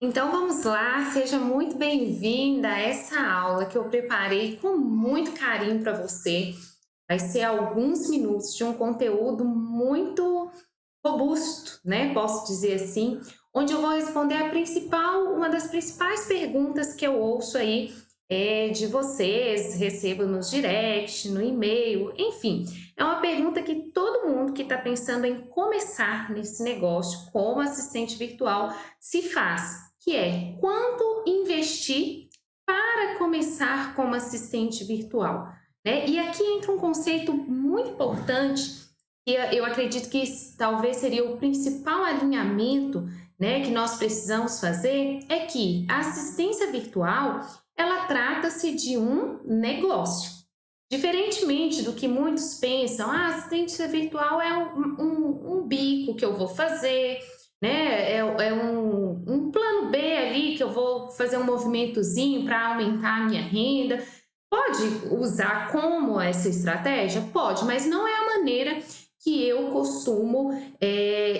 Então vamos lá, seja muito bem-vinda a essa aula que eu preparei com muito carinho para você. Vai ser alguns minutos de um conteúdo muito robusto, né? Posso dizer assim, onde eu vou responder uma das principais perguntas que eu ouço aí de vocês, recebo nos direct, no e-mail, enfim. É uma pergunta que todo mundo que está pensando em começar nesse negócio como assistente virtual se faz, que é quanto investir para começar como assistente virtual, né? E aqui entra um conceito muito importante que eu acredito que talvez seria o principal alinhamento, né, que nós precisamos fazer, é que a assistência virtual, ela trata-se de um negócio. Diferentemente do que muitos pensam, a assistência virtual é um bico que eu vou fazer, né? É um plano B ali que eu vou fazer um movimentozinho para aumentar a minha renda. Pode usar como essa estratégia? Pode, mas não é a maneira que eu costumo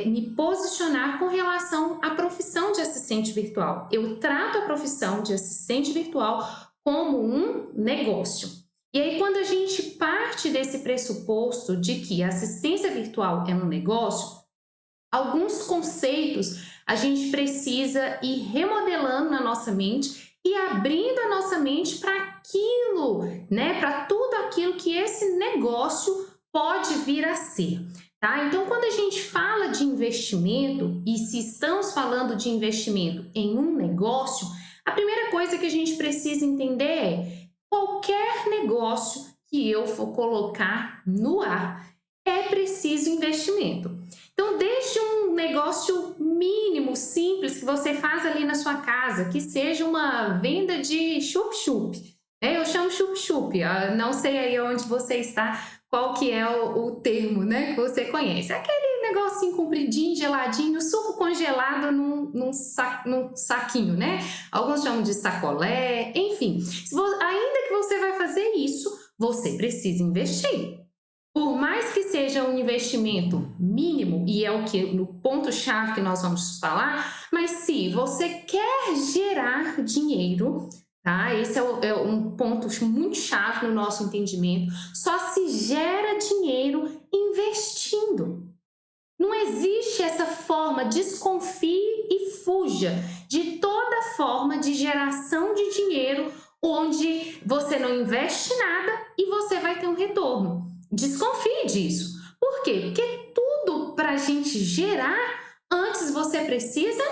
me posicionar com relação à profissão de assistente virtual. Eu trato a profissão de assistente virtual como um negócio. E aí, quando a gente parte desse pressuposto de que a assistência virtual é um negócio, alguns conceitos a gente precisa ir remodelando na nossa mente e abrindo a nossa mente para aquilo, né? Para tudo aquilo que esse negócio pode vir a ser. Tá? Então, quando a gente fala de investimento, e se estamos falando de investimento em um negócio, a primeira coisa que a gente precisa entender é qualquer negócio que eu for colocar no ar é preciso investimento. Então, desde um negócio mínimo, simples, que você faz ali na sua casa, que seja uma venda de chup-chup, né? Eu chamo chup-chup, não sei aí onde você está, qual que é o termo, né, que você conhece. Aquele negocinho compridinho, geladinho, suco congelado num saquinho, né? Alguns chamam de sacolé, enfim. Ainda que você vai fazer isso, você precisa investir. Por mais que seja um investimento mínimo, e é o que no ponto-chave que nós vamos falar, mas se você quer gerar dinheiro, tá? Esse é um ponto muito chave no nosso entendimento. Só se gera dinheiro investindo. Não existe essa forma, desconfie e fuja de toda forma de geração de dinheiro onde você não investe nada e você vai ter um retorno. Desconfie disso. Por quê? Porque tudo para a gente gerar, antes você precisa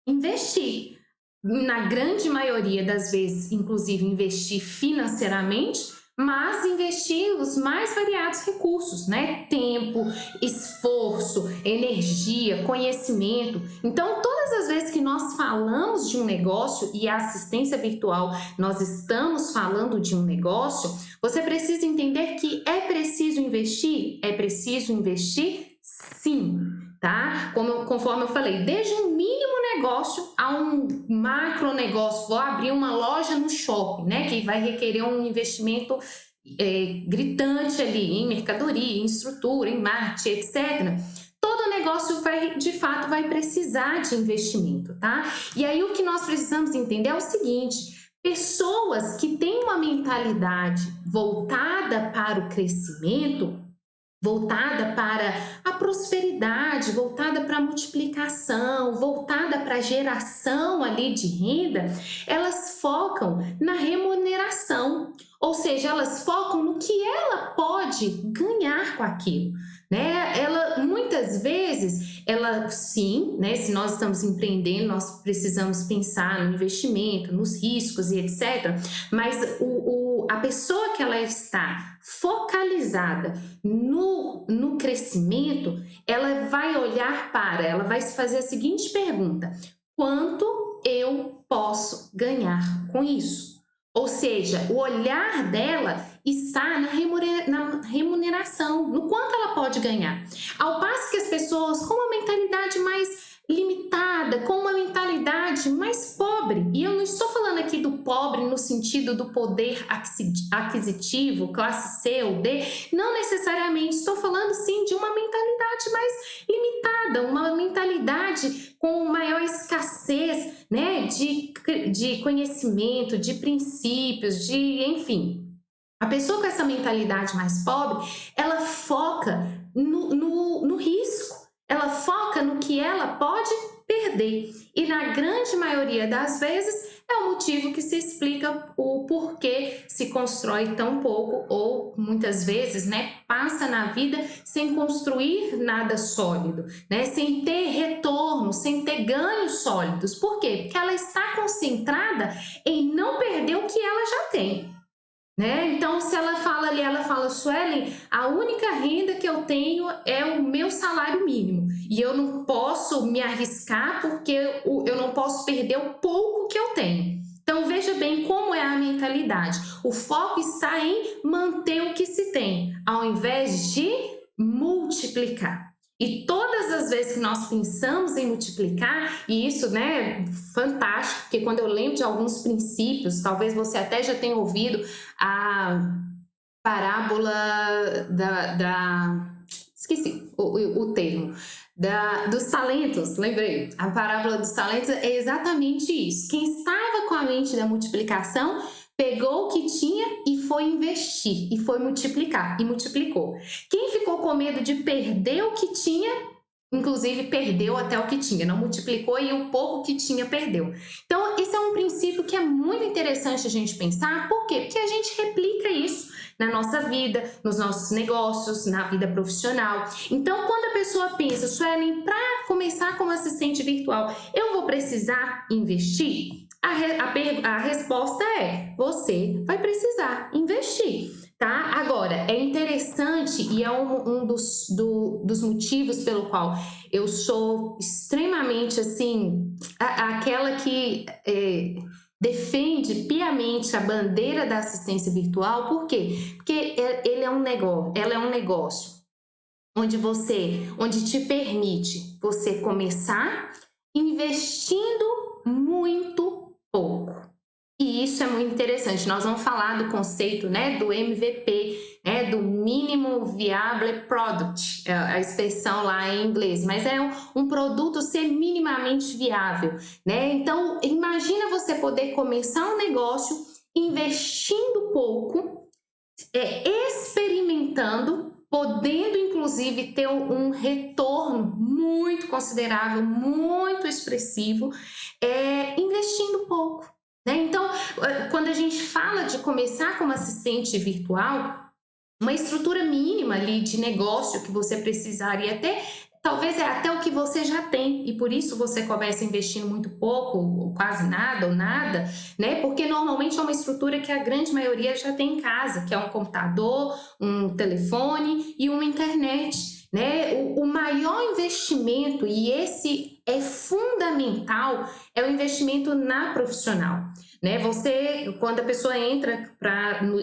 investir. Na grande maioria das vezes, inclusive investir financeiramente, mas investir os mais variados recursos, né? Tempo, esforço, energia, conhecimento. Então, todas as vezes que nós falamos de um negócio e a assistência virtual, nós estamos falando de um negócio, você precisa entender que é preciso investir? É preciso investir sim, tá? Conforme eu falei, desde um mínimo negócio a um macro negócio. Vou abrir uma loja no shopping, né? Que vai requerer um investimento gritante ali em mercadoria, em estrutura, em marketing, etc. Todo negócio de fato, vai precisar de investimento, tá? E aí o que nós precisamos entender é o seguinte: pessoas que têm uma mentalidade voltada para o crescimento, voltada para a prosperidade, voltada para a multiplicação, voltada para a geração ali de renda, elas focam na remuneração, ou seja, elas focam no que ela pode ganhar com aquilo, né? Ela muitas vezes, ela sim, né? Se nós estamos empreendendo, nós precisamos pensar no investimento, nos riscos e etc. Mas a pessoa que ela está focalizada no crescimento, ela vai se fazer a seguinte pergunta: quanto eu posso ganhar com isso? Ou seja, o olhar dela está na remuneração, no quanto ela pode ganhar. Ao passo que as pessoas com uma mentalidade mais limitada, com uma mentalidade mais pobre, e eu não estou falando aqui do pobre no sentido do poder aquisitivo, classe C ou D, não necessariamente, estou falando sim de uma mentalidade mais limitada, uma mentalidade com maior escassez né, de conhecimento, de princípios, de enfim. A pessoa com essa mentalidade mais pobre, ela foca no risco, ela foca no que ela pode perder. E na grande maioria das vezes é o motivo que se explica o porquê se constrói tão pouco ou muitas vezes, né, passa na vida sem construir nada sólido, né, sem ter retorno, sem ter ganhos sólidos. Por quê? Porque ela está concentrada em não perder o que ela já tem. Né? Então, se ela fala ali, ela fala, Suelen, a única renda que eu tenho é o meu salário mínimo e eu não posso me arriscar porque eu não posso perder o pouco que eu tenho. Então, veja bem como é a mentalidade. O foco está em manter o que se tem, ao invés de multiplicar. E todas as vezes que nós pensamos em multiplicar, e isso, né, fantástico, porque quando eu lembro de alguns princípios, talvez você até já tenha ouvido a parábola esqueci o termo, dos talentos, lembrei. A parábola dos talentos é exatamente isso. Quem estava com a mente da multiplicação pegou o que tinha e foi investir, e foi multiplicar, e multiplicou. Quem ficou com medo de perder o que tinha, inclusive perdeu até o que tinha, não multiplicou e o pouco que tinha perdeu. Então, esse é um princípio que é muito interessante a gente pensar. Por quê? Porque a gente replica isso na nossa vida, nos nossos negócios, na vida profissional. Então, quando a pessoa pensa, Suelen, para começar como assistente virtual, eu vou precisar investir? A resposta é: você vai precisar investir, tá? Agora, é interessante e é um dos motivos pelo qual eu sou extremamente, assim, aquela que defende piamente a bandeira da assistência virtual. Por quê? Porque ela é um negócio onde te permite você começar investindo muito pouco. E isso é muito interessante. Nós vamos falar do conceito, né, do MVP, né, do Minimum Viable Product, a expressão lá em inglês, mas é um produto ser minimamente viável, né? Então, imagina você poder começar um negócio investindo pouco, experimentando, podendo inclusive ter um retorno muito considerável, muito expressivo, investindo pouco. Então, quando a gente fala de começar como assistente virtual, uma estrutura mínima ali de negócio que você precisaria ter, talvez é até o que você já tem, e por isso você começa investindo muito pouco, ou quase nada, ou nada, né? Porque normalmente é uma estrutura que a grande maioria já tem em casa, que é um computador, um telefone e uma internet. Né? O maior investimento, e esse é fundamental, é o investimento na profissional. Né? Quando a pessoa entra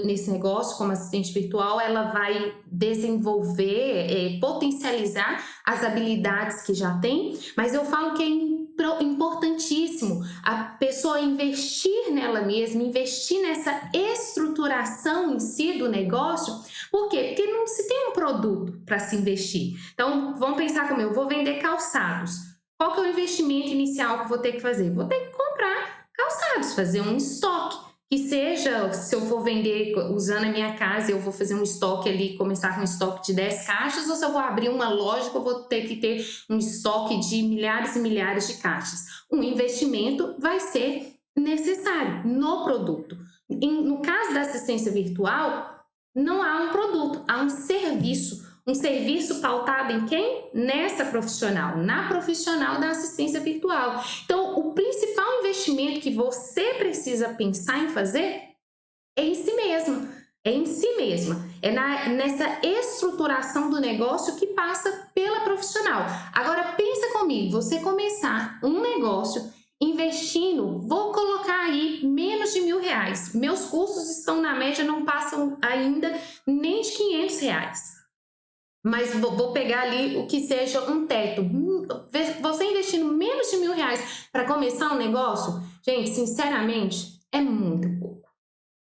nesse negócio como assistente virtual, ela vai desenvolver, potencializar as habilidades que já tem, mas eu falo que é importantíssimo a pessoa investir nela mesma, investir nessa estruturação em si do negócio. Por quê? Porque não se tem um produto para se investir. Então, vamos pensar comigo, eu vou vender calçados. Qual que é o investimento inicial que eu vou ter que fazer? Vou ter que comprar calçados, fazer um estoque. Que seja, se eu for vender usando a minha casa, eu vou fazer um estoque ali, começar com um estoque de 10 caixas, ou se eu vou abrir uma loja que eu vou ter que ter um estoque de milhares e milhares de caixas. Um investimento vai ser necessário no produto. No caso da assistência virtual, não há um produto, há um serviço. Um serviço pautado em quem? Nessa profissional, na profissional da assistência virtual. Então, o principal investimento que você precisa pensar em fazer é em si mesma. É em si mesma. É nessa estruturação do negócio que passa pela profissional. Agora, pensa comigo, você começar um negócio investindo, vou colocar aí menos de R$1.000. Meus custos estão na média, não passam ainda nem de R$500. Mas vou pegar ali o que seja um teto. Você investindo menos de R$1.000 para começar um negócio, gente, sinceramente, é muito pouco.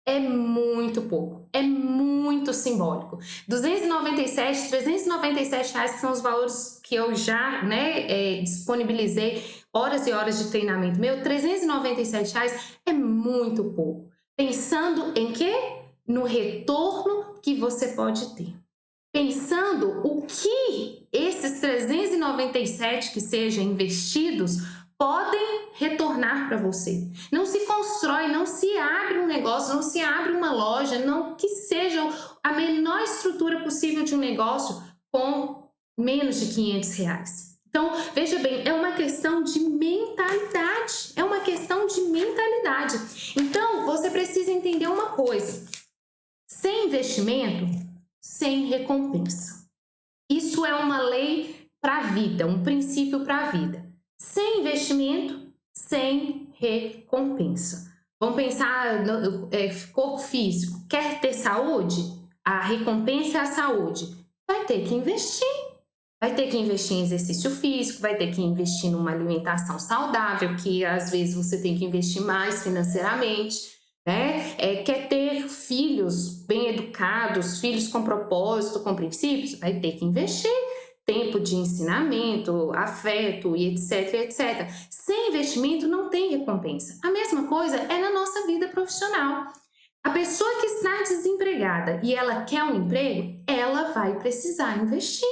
É muito pouco. É muito simbólico. R$297, R$397 que são os valores que eu já, né, disponibilizei horas e horas de treinamento meu, R$ 397 é muito pouco. Pensando em quê? No retorno que você pode ter. Pensando o que esses 397 que sejam investidos podem retornar para você. Não se constrói, não se abre um negócio, não se abre uma loja, não que seja a menor estrutura possível de um negócio com menos de R$ 500. Então, veja bem, é uma questão de mentalidade, é uma questão de mentalidade. Então, você precisa entender uma coisa, sem investimento, sem recompensa. Isso é uma lei para a vida, um princípio para a vida. Sem investimento, sem recompensa. Vamos pensar no corpo físico. Quer ter saúde? A recompensa é a saúde. Vai ter que investir. Vai ter que investir em exercício físico, vai ter que investir numa alimentação saudável, que às vezes você tem que investir mais financeiramente, né? Quer ter filhos bem educados, filhos com propósito, com princípios, vai ter que investir tempo de ensinamento, afeto e etc, etc. Sem investimento não tem recompensa. A mesma coisa é na nossa vida profissional. A pessoa que está desempregada e ela quer um emprego, ela vai precisar investir.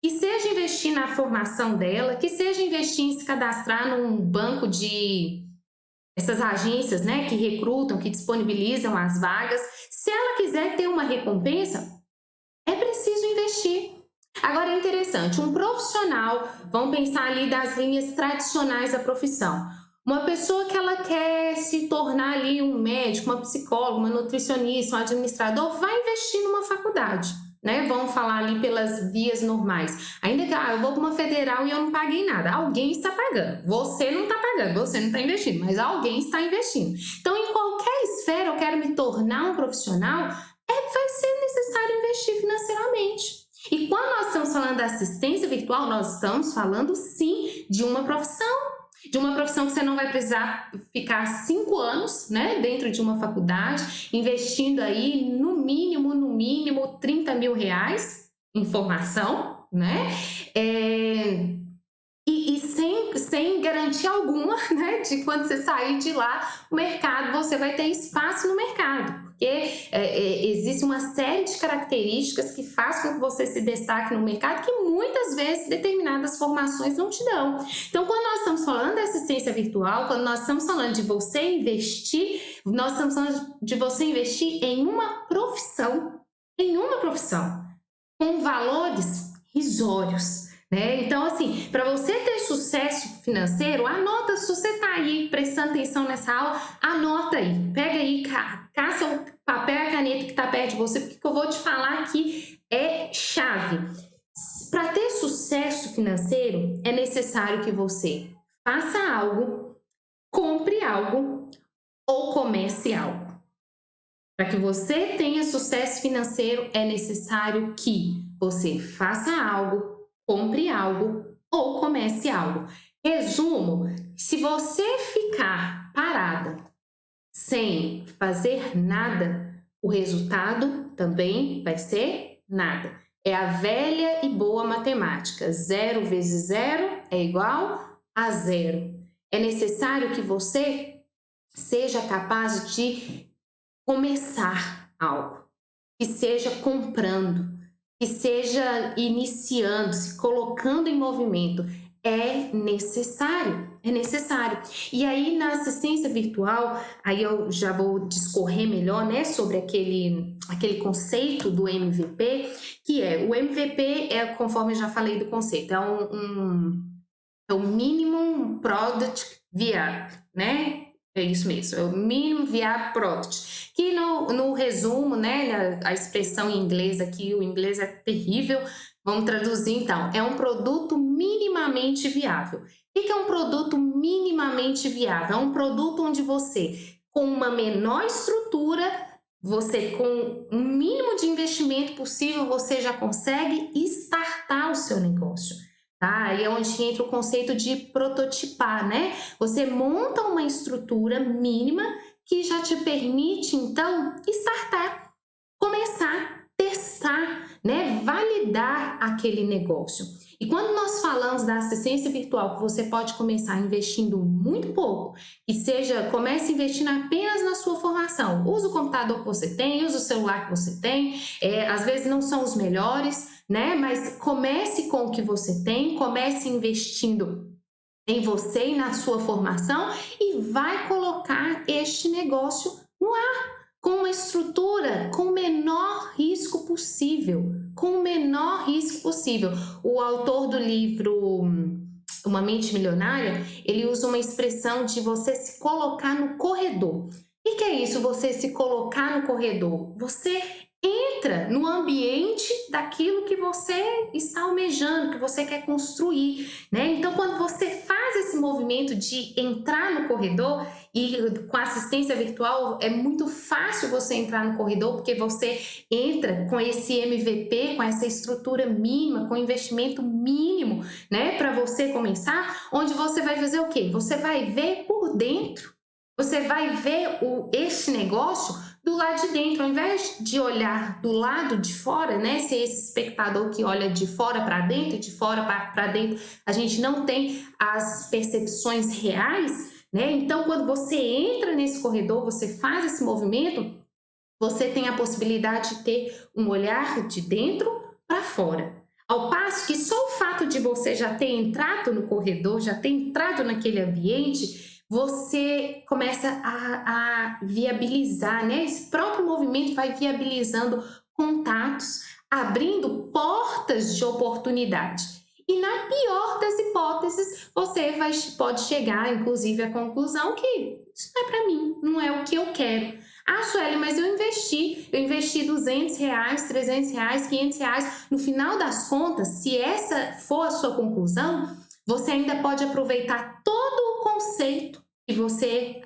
Que seja investir na formação dela, que seja investir em se cadastrar num banco de essas agências, né, que recrutam, que disponibilizam as vagas. Se ela quiser ter uma recompensa, é preciso investir. Agora é interessante, um profissional, vamos pensar ali das linhas tradicionais da profissão. Uma pessoa que ela quer se tornar ali um médico, uma psicóloga, uma nutricionista, um administrador, vai investir numa faculdade. Né? Vamos falar ali pelas vias normais. Ainda que eu vou para uma federal e eu não paguei nada. Alguém está pagando. Você não está pagando, você não está investindo, mas alguém está investindo. Então, em qualquer esfera, eu quero me tornar um profissional, vai ser necessário investir financeiramente. E quando nós estamos falando da assistência virtual, nós estamos falando sim de uma profissão. De uma profissão que você não vai precisar ficar 5 anos, né, dentro de uma faculdade, investindo aí no mínimo R$ 30.000 em formação, né? E sem garantia alguma, né, de quando você sair de lá, o mercado, você vai ter espaço no mercado. Porque existe uma série de características que faz com que você se destaque no mercado que muitas vezes determinadas formações não te dão. Então, quando nós estamos falando de assistência virtual, quando nós estamos falando de você investir, nós estamos falando de você investir em uma profissão, com valores risórios. Né? Então, assim, para você ter sucesso financeiro, anota, se você está aí prestando atenção nessa aula, anota aí, pega aí, caça o papel e a caneta que está perto de você, porque o que eu vou te falar aqui é chave. Para ter sucesso financeiro, é necessário que você faça algo, compre algo ou comece algo. Para que você tenha sucesso financeiro, é necessário que você faça algo, compre algo ou comece algo. Resumo, se você ficar parada sem fazer nada, o resultado também vai ser nada. É a velha e boa matemática. 0 vezes 0 é igual a 0. É necessário que você seja capaz de começar algo, que seja comprando, que seja iniciando, se colocando em movimento. É necessário. E aí na assistência virtual, aí eu já vou discorrer melhor, né, sobre aquele conceito do MVP, que o MVP conforme eu já falei do conceito, é o Minimum Product Viable, né? É isso mesmo, é o Minimum Viable Product, que no resumo, né, a expressão em inglês aqui, o inglês é terrível, vamos traduzir então, é um produto minimamente viável. O que é um produto minimamente viável? É um produto onde você, com uma menor estrutura, você com o mínimo de investimento possível, você já consegue startar o seu negócio. Tá? Aí é onde entra o conceito de prototipar, né? Você monta uma estrutura mínima que já te permite, então, startar, começar, testar, né, validar aquele negócio. E quando nós falamos da assistência virtual, que você pode começar investindo muito pouco, que seja, comece investindo apenas na sua formação. Usa o computador que você tem, usa o celular que você tem, às vezes não são os melhores, né? Mas comece com o que você tem, comece investindo em você e na sua formação e vai colocar este negócio no ar, com uma estrutura com o menor risco possível, com o menor risco possível. O autor do livro Uma Mente Milionária, ele usa uma expressão de você se colocar no corredor. O que é isso, você se colocar no corredor? Você entra no ambiente daquilo que você está almejando, que você quer construir, né? Então, quando você faz esse movimento de entrar no corredor, e com assistência virtual é muito fácil você entrar no corredor, porque você entra com esse MVP, com essa estrutura mínima, com investimento mínimo, né? Para você começar, onde você vai fazer o quê? Você vai ver por dentro. Você vai ver este negócio do lado de dentro, ao invés de olhar do lado de fora, né? Ser esse espectador que olha de fora para dentro, de fora para dentro, a gente não tem as percepções reais, né? Então, quando você entra nesse corredor, você faz esse movimento, você tem a possibilidade de ter um olhar de dentro para fora. Ao passo que só o fato de você já ter entrado no corredor, já ter entrado naquele ambiente, você começa a viabilizar, né? Esse próprio movimento vai viabilizando contatos, abrindo portas de oportunidade. E na pior das hipóteses, você pode chegar, inclusive, à conclusão que isso não é para mim, não é o que eu quero. Ah, Sueli, mas eu investi R$200, R$300, R$500. No final das contas, se essa for a sua conclusão, você ainda pode aproveitar todo o conceito que você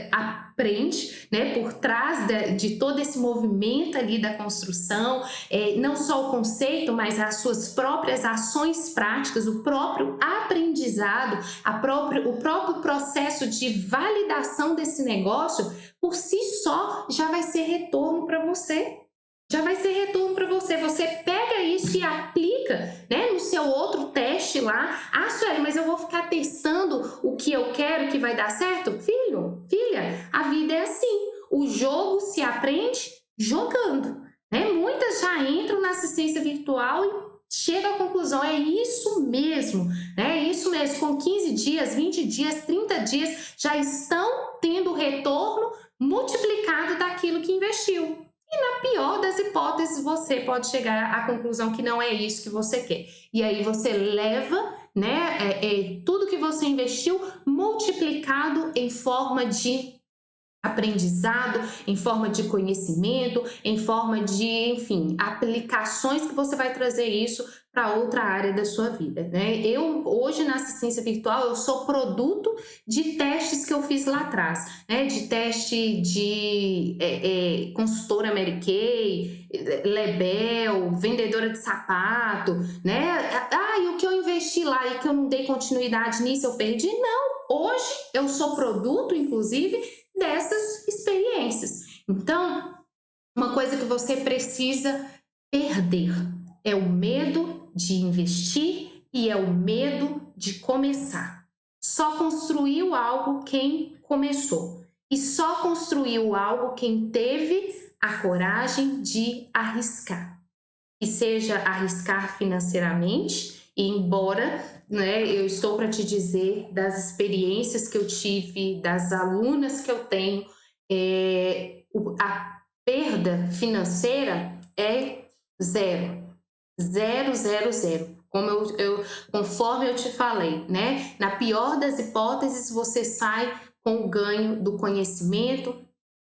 aprende, né, por trás de todo esse movimento ali da construção, não só o conceito, mas as suas próprias ações práticas, o próprio aprendizado, o próprio processo de validação desse negócio, por si só já vai ser retorno para você. Já vai ser retorno para você. Você pega isso e aplica, né, no seu outro teste lá. Ah, Sueli, mas eu vou ficar testando o que eu quero que vai dar certo? Filho, filha, a vida é assim. O jogo se aprende jogando, né? Muitas já entram na assistência virtual e chegam à conclusão, é isso mesmo, né? É isso mesmo. Com 15 dias, 20 dias, 30 dias, já estão tendo retorno multiplicado daquilo que investiu. E na pior das hipóteses, você pode chegar à conclusão que não é isso que você quer. E aí você leva, né, tudo que você investiu multiplicado em forma de aprendizado, em forma de conhecimento, em forma de, enfim, aplicações que você vai trazer isso para outra área da sua vida, né? Eu, hoje, na assistência virtual, eu sou produto de testes que eu fiz lá atrás, né? De teste de consultora Mary Kay, Lebel, vendedora de sapato, né? Ah, e o que eu investi lá e que eu não dei continuidade nisso, eu perdi? Não! Hoje, eu sou produto, inclusive, dessas experiências. Então, uma coisa que você precisa perder é o medo de investir e é o medo de começar. Só construiu algo quem começou. E só construiu algo quem teve a coragem de arriscar. Que seja arriscar financeiramente, e embora, né, eu estou para te dizer das experiências que eu tive, das alunas que eu tenho, a perda financeira é zero. Zero, zero, zero. Conforme eu te falei, né? Na pior das hipóteses, você sai com o ganho do conhecimento,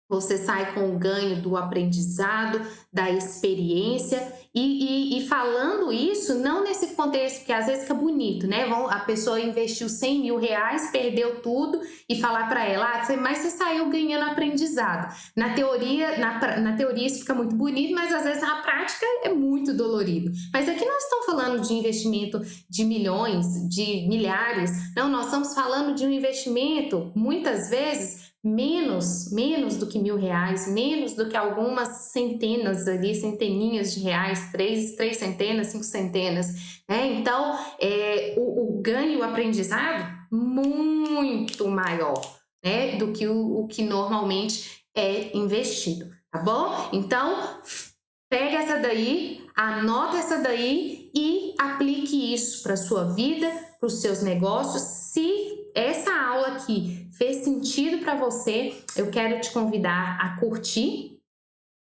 você sai com o ganho do aprendizado, da experiência e falando isso, não nesse contexto, porque às vezes fica bonito, né? A pessoa investiu R$100.000, perdeu tudo e falar para ela, mas você saiu ganhando aprendizado. Na teoria isso fica muito bonito, mas às vezes na prática é muito dolorido. Mas aqui nós estamos falando de investimento de milhões, de milhares, não, nós estamos falando de um investimento, muitas vezes, menos do que R$ 1.000, menos do que algumas centenas ali, centeninhas de reais, três centenas, 5 centenas, né? Então, o ganho, o aprendizado, muito maior, né, do que o que normalmente é investido, tá bom? Então, pega essa daí, anota essa daí e aplique isso para sua vida, para os seus negócios. Se essa aula aqui fez sentido para você, eu quero te convidar a curtir,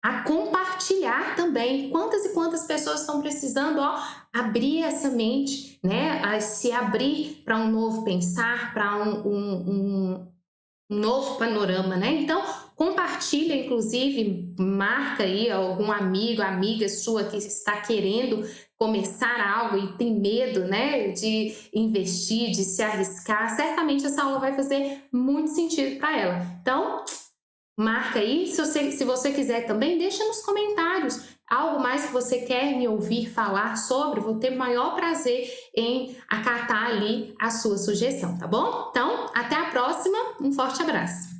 a compartilhar também. Quantas e quantas pessoas estão precisando, ó, abrir essa mente, né? A se abrir para um novo pensar, para um novo panorama, né? Então, compartilha, inclusive, marca aí algum amigo, amiga sua que está querendo começar algo e tem medo, né, de investir, de se arriscar. Certamente essa aula vai fazer muito sentido para ela. Então, marca aí. Se você quiser também, deixa nos comentários algo mais que você quer me ouvir falar sobre. Vou ter o maior prazer em acatar ali a sua sugestão, tá bom? Então, até a próxima. Um forte abraço.